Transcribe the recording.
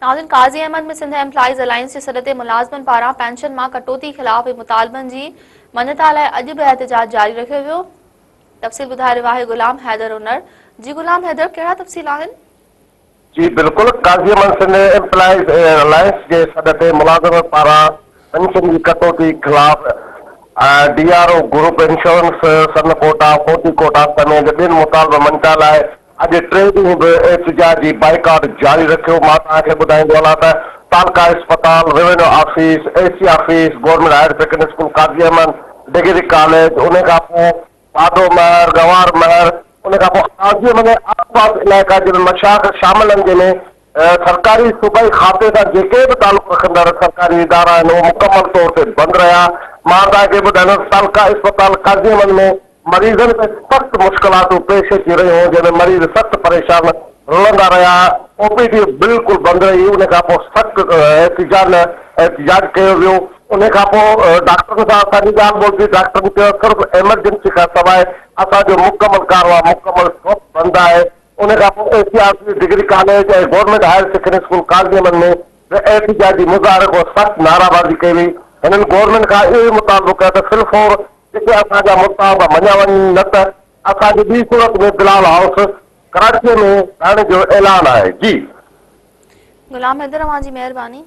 नाज़रीन, काज़ी अहमद में Sindh employees alliance जे सॾ ते मुलाज़िमनि पारां पेंशन मां कटौती ख़िलाफ़ मुतालबनि जी मञता लाइ अॼु बि एहतिजाज जारी रखियो वियो। तफ़सील ॿुधाए रहियो आहे गुलाम हैदर उनर। जी गुलाम हैदर, कहिड़ा तफ़सील आहिनि? जी बिल्कुल, काज़ी अहमद सिंध एम्प्लॉइज़ अलायंस जे सॾ ते मुलाज़िमनि पारां पेंशन जी कटौती ख़िलाफ़ DRO ग्रुप इंश्योरेंस सन कोटा कोटी कोटा समेत ॿिनि मुतालबा मञता लाइ अॼु 3 ॾींहं बि एहतिजाजी बाइकाट जारी रखियो। मां तव्हांखे ॿुधाईंदो हलां त तालका अस्पताल, revenue office, AC office, government higher secondary school Qazi Ahmed, degree college, उन खां पोइ पादो महर, गंवार महर, उन खां पोइ काज़ी अहमद आसपास इलाइक़ा जिन मशाख शामिल आहिनि, जंहिंमें सरकारी सूबाई खाते सां जेके बि तालुक रखंदड़ सरकारी इदारा आहिनि उहे मुकमल तौर ते बंदि रहिया। मां तव्हांखे ॿुधाईंदुसि, तालका अस्पताल काज़ी अहमद में मरीज़नि खे सख़्तु मुश्किलातूं पेश अची रहियूं, जंहिंमें मरीज़ सख़्तु परेशान रुलंदा रहिया। OPD बिल्कुलु बंदि रही। उन खां पोइ सख़्तु एहतिजाज कयो वियो। उन खां पोइ डॉक्टरनि सां असांजी ॻाल्हि ॿोल थी। डॉक्टरनि चयो सिर्फ़ु एमरजेंसी खां सवाइ असांजो मुकमल कारवा मुकमल बंदि आहे। उन खां पोइ AC ऑफिस, डिग्री कॉलेज ऐं government higher secondary school Qazi Ahmad में एहतिजाजी मुज़ाहिरे खां सख़्तु नाराबाज़ी कई वई। हिननि गवर्नमेंट खां इहो ई मुतालबो कयो त फिल फौर जेके असांजा मुतालबा मञिया वञनि, न त असांजी ॿी सूरत में बिलाल हाउस कराची में रहण जो ऐलान आहे। जी गुलाम हैदर, तव्हांजी महिरबानी।